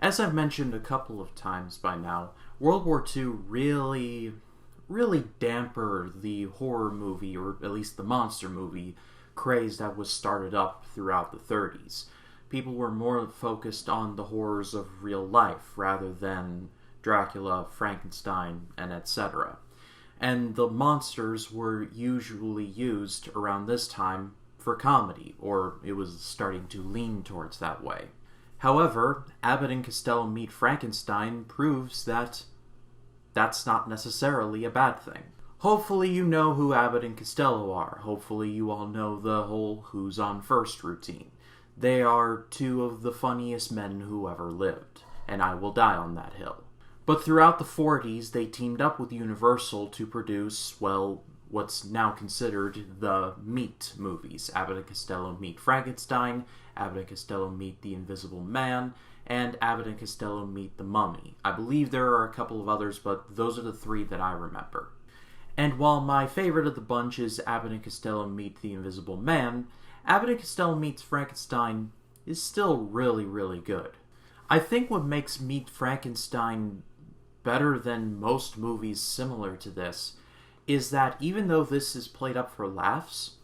As I've mentioned a couple of times by now, World War II really damper the horror movie, or at least the monster movie, craze that was started up throughout the 30s. People were more focused on the horrors of real life rather than Dracula, Frankenstein, and etc. And the monsters were usually used around this time for comedy, or it was starting to lean towards that way. However, Abbott and Costello Meet Frankenstein proves that that's not necessarily a bad thing. Hopefully you know who Abbott and Costello are. Hopefully you all know the whole Who's on First routine. They are two of the funniest men who ever lived, and I will die on that hill. But throughout the 40s, they teamed up with Universal to produce, well, what's now considered the Meet movies. Abbott and Costello Meet Frankenstein, Abbott and Costello Meet the Invisible Man, and Abbott and Costello Meet the Mummy. I believe there are a couple of others, but those are the three that I remember. And while my favorite of the bunch is Abbott and Costello Meet the Invisible Man, Abbott and Costello Meets Frankenstein is still really good. I think what makes Meet Frankenstein better than most movies similar to this is that even though this is played up for laughs,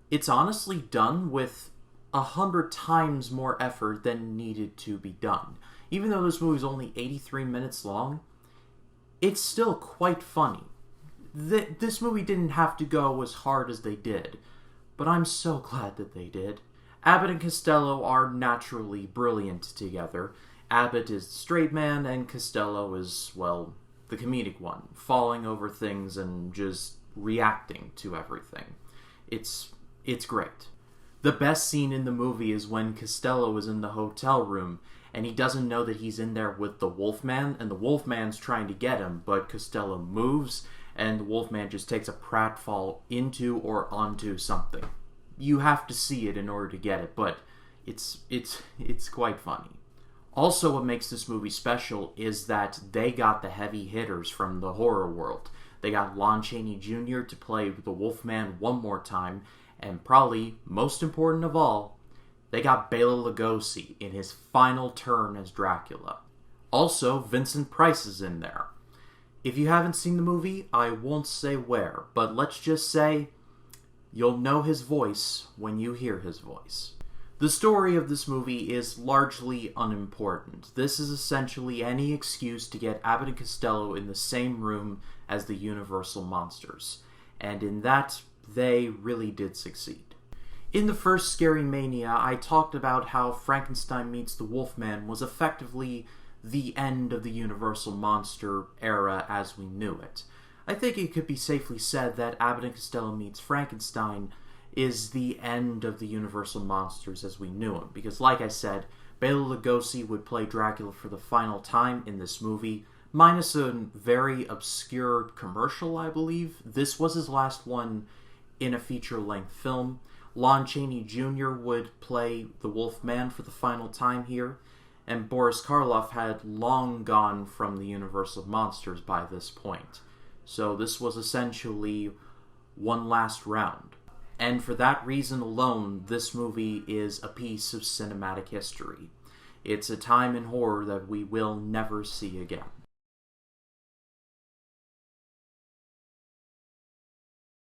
it's honestly done with 100 times more effort than needed to be done. Even though this movie is only 83 minutes long, it's still quite funny. This movie didn't have to go as hard as they did, but I'm so glad that they did. Abbott and Costello are naturally brilliant together. Abbott is the straight man, and Costello is, well, the comedic one, falling over things and just reacting to everything. It's great. The best scene in the movie is when Costello is in the hotel room, and he doesn't know that he's in there with the Wolfman, and the Wolfman's trying to get him, but Costello moves, and the Wolfman just takes a pratfall into or onto something. You have to see it in order to get it, but it's quite funny. Also, what makes this movie special is that they got the heavy hitters from the horror world. They got Lon Chaney Jr. to play the Wolfman one more time, and probably, most important of all, they got Bela Lugosi in his final turn as Dracula. Also, Vincent Price is in there. If you haven't seen the movie, I won't say where, but let's just say you'll know his voice when you hear his voice. The story of this movie is largely unimportant. This is essentially any excuse to get Abbott and Costello in the same room as the Universal monsters, and in that, they really did succeed. In the first Scarymania, I talked about how Frankenstein Meets the Wolfman was effectively the end of the Universal monster era as we knew it. I think it could be safely said that Abbott and Costello Meets Frankenstein is the end of the Universal monsters as we knew them, because like I said, Bela Lugosi would play Dracula for the final time in this movie, minus a very obscure commercial, I believe. This was his last one in a feature-length film. Lon Chaney Jr. would play the Wolfman for the final time here, and Boris Karloff had long gone from the Universal monsters by this point. So this was essentially one last round. And for that reason alone, this movie is a piece of cinematic history. It's a time in horror that we will never see again.